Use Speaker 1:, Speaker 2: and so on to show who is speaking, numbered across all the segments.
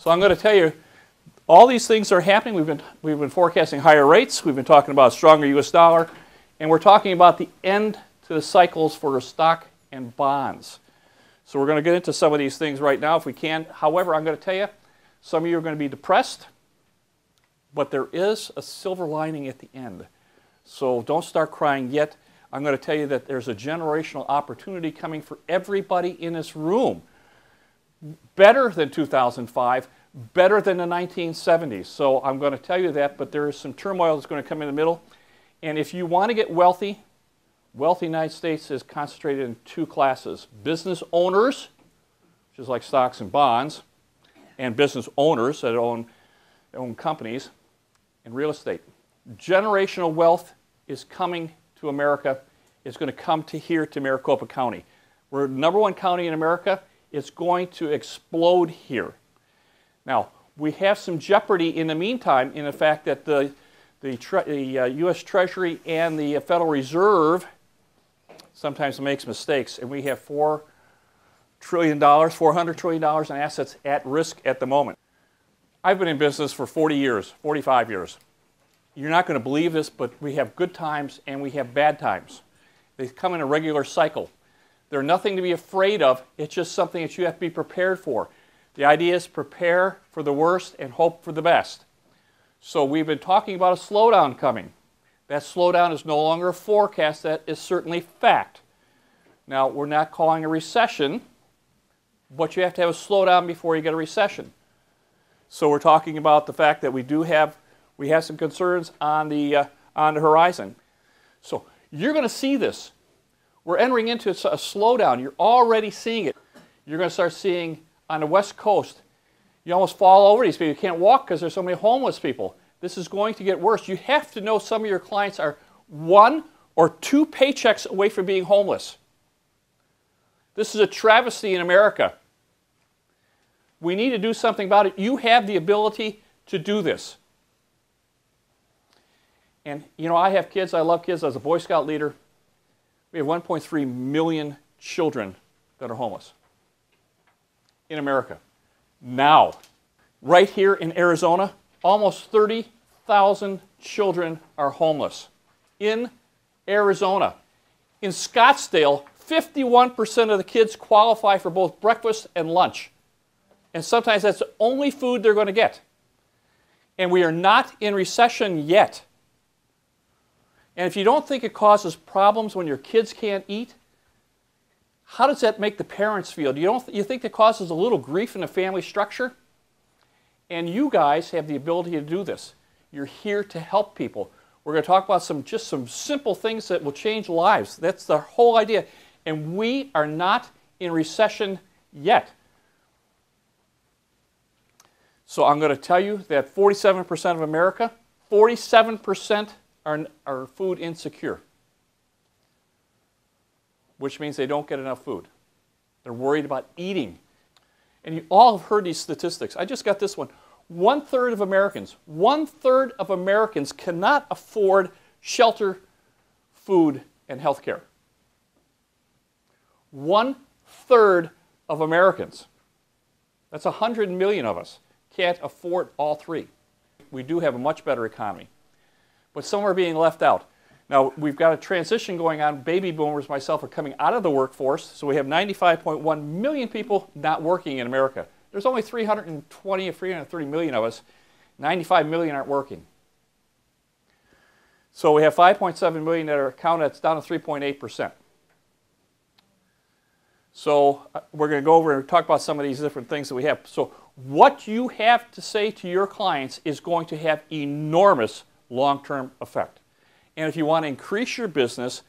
Speaker 1: So I'm going to tell you, all these things are happening. We've been forecasting higher rates. We've been talking about a stronger U.S. dollar. And we're talking about the end to the cycles for stock and bonds. So we're going to get into some of these things right now if we can. However, I'm going to tell you, some of you are going to be depressed, but there is a silver lining at the end. So don't start crying yet. I'm going to tell you that there's a generational opportunity coming for everybody in this room. Better than 2005, better than the 1970s. So I'm going to tell you that, but there is some turmoil that's going to come in the middle. And if you want to get wealthy, wealth in the United States is concentrated in two classes. Business owners, which is like stocks and bonds, and business owners that own companies, and real estate. Generational wealth is coming to America. It's going to come to here to Maricopa County. We're the #1 county in America. It's going to explode here. Now, we have some jeopardy in the meantime in the fact that the U.S. Treasury and the Federal Reserve sometimes makes mistakes, and we have $400 trillion in assets at risk at the moment. I've been in business for 40 years, 45 years. You're not going to believe this, but we have good times and we have bad times. They come in a regular cycle. They're nothing to be afraid of. It's just something that you have to be prepared for. The idea is prepare for the worst and hope for the best. So we've been talking about a slowdown coming. That slowdown is no longer a forecast. That is certainly fact. Now, we're not calling a recession, but you have to have a slowdown before you get a recession. So we're talking about the fact that we have some concerns on the horizon. So you're going to see this. We're entering into a slowdown. You're already seeing it. You're going to start seeing on the West Coast, you almost fall over these people. You can't walk because there's so many homeless people. This is going to get worse. You have to know some of your clients are 1 or 2 paychecks away from being homeless. This is a travesty in America. We need to do something about it. You have the ability to do this. And, you know, I have kids. I love kids. As a Boy Scout leader, we have 1.3 million children that are homeless in America. Now, right here in Arizona, almost 30,000 children are homeless in Arizona. In Scottsdale, 51% of the kids qualify for both breakfast and lunch. And sometimes that's the only food they're going to get. And we are not in recession yet. And if you don't think it causes problems when your kids can't eat, how does that make the parents feel? You think it causes a little grief in the family structure? And you guys have the ability to do this. You're here to help people. We're going to talk about just some simple things that will change lives. That's the whole idea. And we are not in recession yet. So I'm going to tell you that 47% of America, 47% are food insecure, which means they don't get enough food. They're worried about eating. And you all have heard these statistics. I just got this one. 1/3 of Americans cannot afford shelter, food, and health care. 1/3 of Americans. That's 100 million of us can't afford all three. We do have a much better economy, but some are being left out. Now, we've got a transition going on. Baby boomers, myself, are coming out of the workforce, so we have 95.1 million people not working in America. There's only 320 or 330 million of us. 95 million aren't working. So we have 5.7 million that are accounted. That's down to 3.8%. So we're going to go over and talk about some of these different things that we have. So what you have to say to your clients is going to have enormous long-term effect. And if you want to increase your business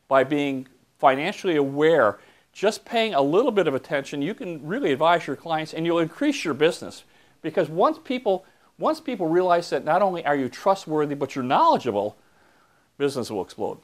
Speaker 1: by being financially aware, just paying a little bit of attention, you can really advise your clients and you'll increase your business. Because once people realize that not only are you trustworthy, but you're knowledgeable, business will explode.